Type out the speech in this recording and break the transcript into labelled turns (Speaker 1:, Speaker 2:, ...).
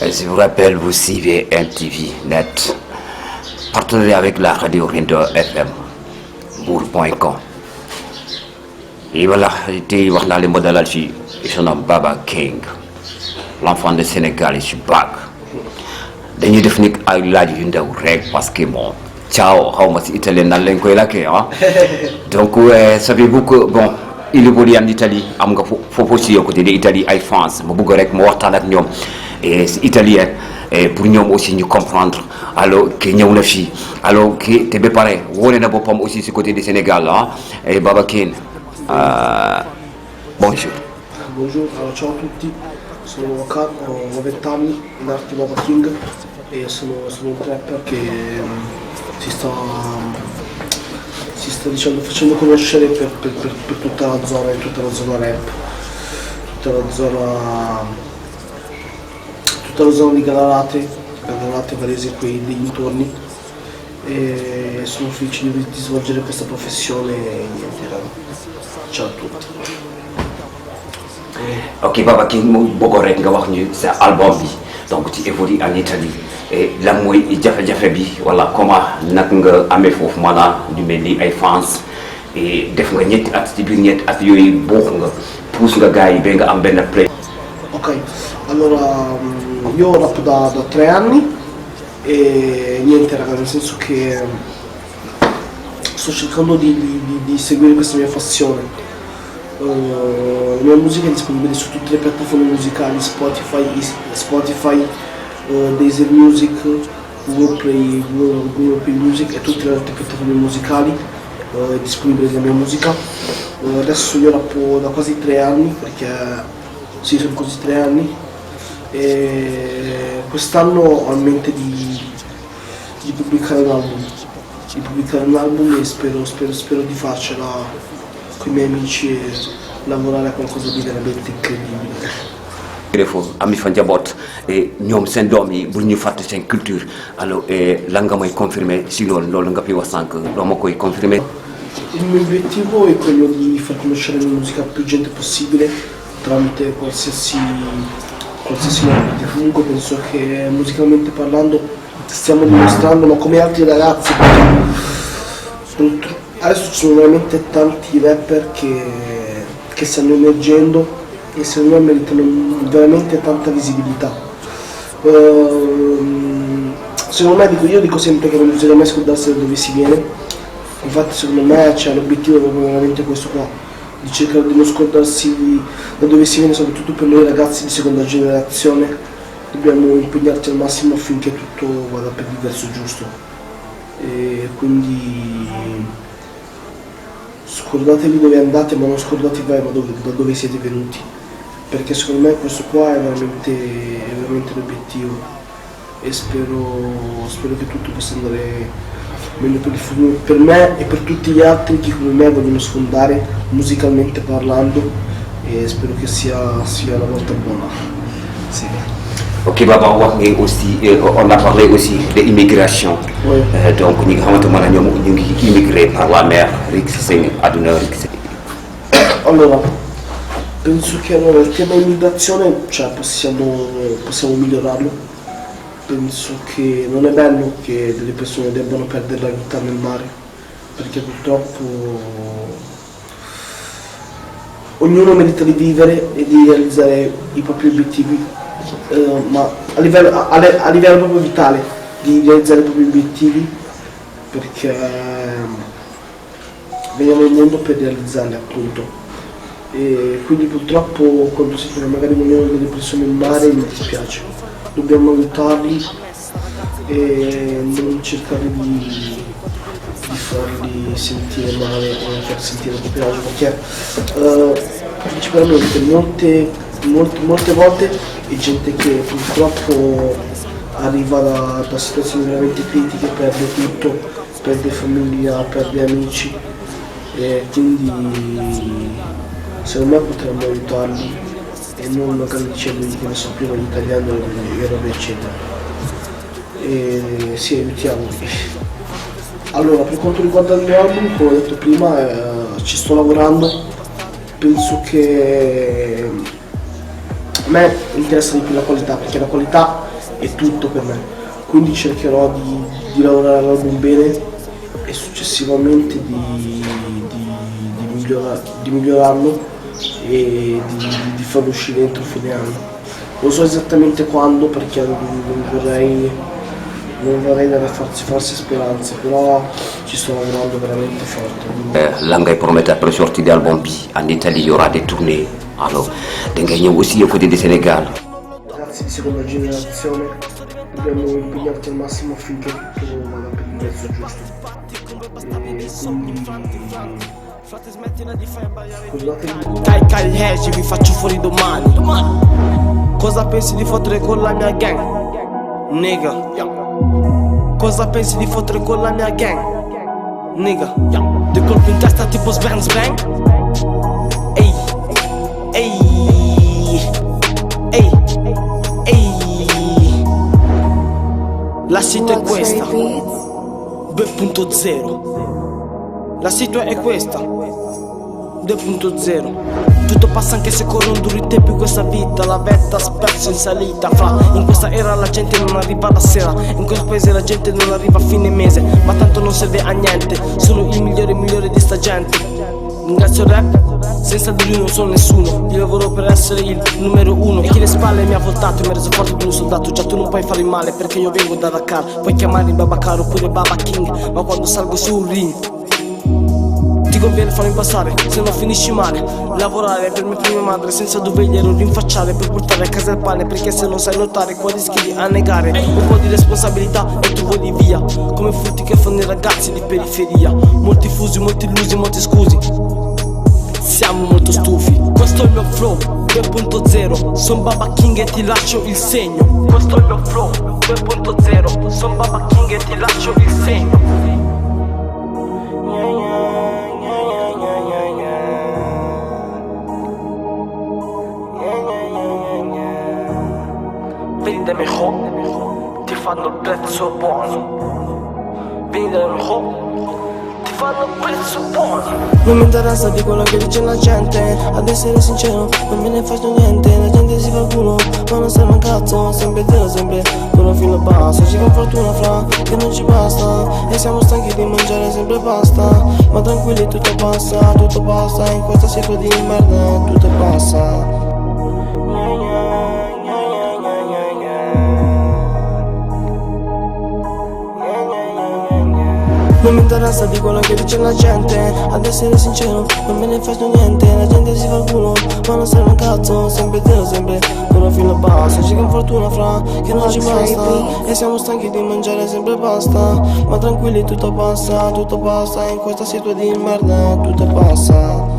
Speaker 1: Je vous rappelle, vous suivez MTV Net, partenariat avec la radio Rindo FM, bourg.com. Et voilà, j'étais dans les modèles alfi, je nomme Baba King, l'enfant de Sénégal, je suis back. Dañuy def nik ay laaj yu ndaw rek parce que bon ciao xawma ci italien nan lañ koy laké hein. Donc savez-vous que bon il évolue en Italie am nga fofu ci côté de Italie ay France ma bëgg rek mo waxtaan ak ñom et c'est italien et pour ñom aussi ñu comprendre alors que ñëw na fi alors que te ba pare woné na bopam aussi ci côté du Sénégal hein. Et Baba King bonjour.
Speaker 2: Bonjour, ciao a tutti, sono Wakar, ho 20 anni, in arte Baba King e sono un rapper che si sta diciamo, facendo conoscere per tutta la zona rap, tutta la zona di Gallarate, Varese e quei dintorni, e sono felice di svolgere questa professione e niente, ciao a tutti.
Speaker 1: Ok Baba King mu bëggoon rek nga wax ñu sa album bi donc tu évolues en Italie et lan mooy jafe-jafe bi wala comment nag nga amee foofu maanaam ñu mel ni ay fans et def nga ñetti at ci biir ñetti at yooyu bokk nga pousse nga gars yi ba nga am benn play.
Speaker 2: Ok, allora io rap da 3 anni e niente raga, nel senso che sto cercando di seguire questa mia passione. La mia musica è disponibile su tutte le piattaforme musicali, Spotify, Deezer Music, Google Play Music e tutte le altre piattaforme musicali, è disponibile la mia musica. Adesso io rappo da quasi 3 anni, perché sì, sono quasi 3 anni, e quest'anno ho in mente di pubblicare un album e spero di farcela con i miei amici e lavorare a qualcosa di veramente incredibile.
Speaker 1: Foofu am fa njaboot ñoom seen doom yi bu ñu fàtte seen culture alors lan nga may confirmer si loolu nga fi wax sànq doo ma koy confirmer.
Speaker 2: Il mio obiettivo è quello di far conoscere la musica a più gente possibile tramite qualsiasi modo. Comunque penso che musicalmente parlando stiamo dimostrando, ma come altri ragazzi, adesso ci sono veramente tanti rapper che stanno emergendo e secondo me meritano veramente tanta visibilità. Secondo me io dico sempre che non bisogna mai scordarsi da dove si viene, infatti secondo me c'è l'obiettivo proprio veramente questo qua, di cercare di non scordarsi da dove si viene, soprattutto per noi ragazzi di seconda generazione, dobbiamo impegnarci al massimo affinché tutto vada per il verso giusto. E quindi scordatevi dove andate, ma non scordatevi da dove siete venuti, perché secondo me questo qua è veramente l'obiettivo e spero che tutto possa andare meglio per il futuro, per me e per tutti gli altri che come me vogliono sfondare musicalmente parlando, e spero che sia la volta buona. Sì.
Speaker 1: Ok Baba wax ngeen aussi on a parlé aussi de immigration.
Speaker 2: Oui.
Speaker 1: Donc ñi nga xamante ne ñoom ñu ngi immigré par la mer rek si seen àdduna rek.
Speaker 2: Allora, penso che il tema immigrazione, cioè possiamo migliorarlo. Penso che non è bello che delle persone debbano perdere la vita nel mare, perché purtroppo ognuno merita di vivere e di realizzare i propri obiettivi. Ma a livello proprio vitale, di realizzare i propri obiettivi, perché veniamo al mondo per realizzarli appunto, e quindi purtroppo quando si trova magari muoiono delle persone in mare mi dispiace, dobbiamo aiutarli e non cercare di farli sentire male o far sentire a proprio agio, perché principalmente molte volte è gente che purtroppo arriva da situazioni veramente critiche, perde tutto, perde famiglia, perde amici, e quindi secondo me potremmo aiutarli e non magari dicendogli che ne so prima gli italiani e roba eccetera. E sì, aiutiamoli. Allora, per quanto riguarda il mio album, come ho detto prima, ci sto lavorando, penso che A me interessa di più la qualità, perché la qualità è tutto per me, quindi cercherò di lavorare all'album bene e successivamente di migliorarlo e di farlo uscire entro fine anno. Non so esattamente quando, perché non vorrei dare false speranze, però ci sto lavorando veramente forte.
Speaker 1: Là ngay promettre après sortie d'album bi en Italie il y aura des tournées, alors da ngay ñëw aussi au côté du Sénégal.
Speaker 2: Ragazzi di seconda generazione, dobbiamo impegnarci al massimo affinché tutto vada per il verso giusto. E quindi scusatemi.
Speaker 3: Carica il hash, vi faccio fuori domani. Cosa pensi di fottere con la mia gang? Nigga. Cosa pensi di fottere con la mia gang? Nigga. Due colpi in testa tipo sbang sbang. Ehi, ehi, ehi, ehi. La situazione è questa 2.0. La situazione è questa 2.0. Tutto passa anche se corrono duri tempi questa vita. La vetta spesso in salita. In questa era la gente non arriva la sera. In questo paese la gente non arriva a fine mese. Ma tanto non serve a niente. Sono il migliore di sta gente. Ringrazio il rap, senza di lui non sono nessuno. Io lavoro per essere il numero uno. E chi le spalle mi ha voltato e mi ha reso forte come un soldato. Già tu non puoi fare male perché io vengo da Dakar. Puoi chiamarmi Babacar oppure Baba King, ma quando salgo su un ring ti conviene farmi passare, se no finisci male. Lavorare per mia prima madre senza doverglielo rinfacciare, per portare a casa il pane, perché se non sai lottare qua rischi di annegare. Un po' di responsabilità e tu voli via, come frutti che fanno i ragazzi di periferia. Molti fusi, molti illusi, molti scusi. Siamo molto stufi. Questo è il mio flow 2.0. Son Baba King e ti lascio il segno. Questo è il mio flow 2.0. Son Baba King e ti lascio il segno. Vieni da me ho, ti fanno il prezzo buono. Vieni da me ho, ti fanno il prezzo buono. Non mi interessa di quello che dice la gente. Ad essere sincero, non me ne faccio niente. La gente si fa culo, ma non serve un cazzo. Sempre zero, sempre quello fino a basso. Ci con fortuna fra, che non ci basta. E siamo stanchi di mangiare sempre pasta. Ma tranquilli, tutto passa. In questa situazione di merda, tutto passa. Non mi interessa di quello che dice la gente. Ad essere sincero, non me ne faccio niente. La gente si fa il culo, ma non serve un cazzo. Sempre zero, sempre quello fino a basso. C'è che fortuna fra, che non ci basta. E siamo stanchi di mangiare sempre pasta. Ma tranquilli, tutto passa. In questa situazione di merda, tutto passa.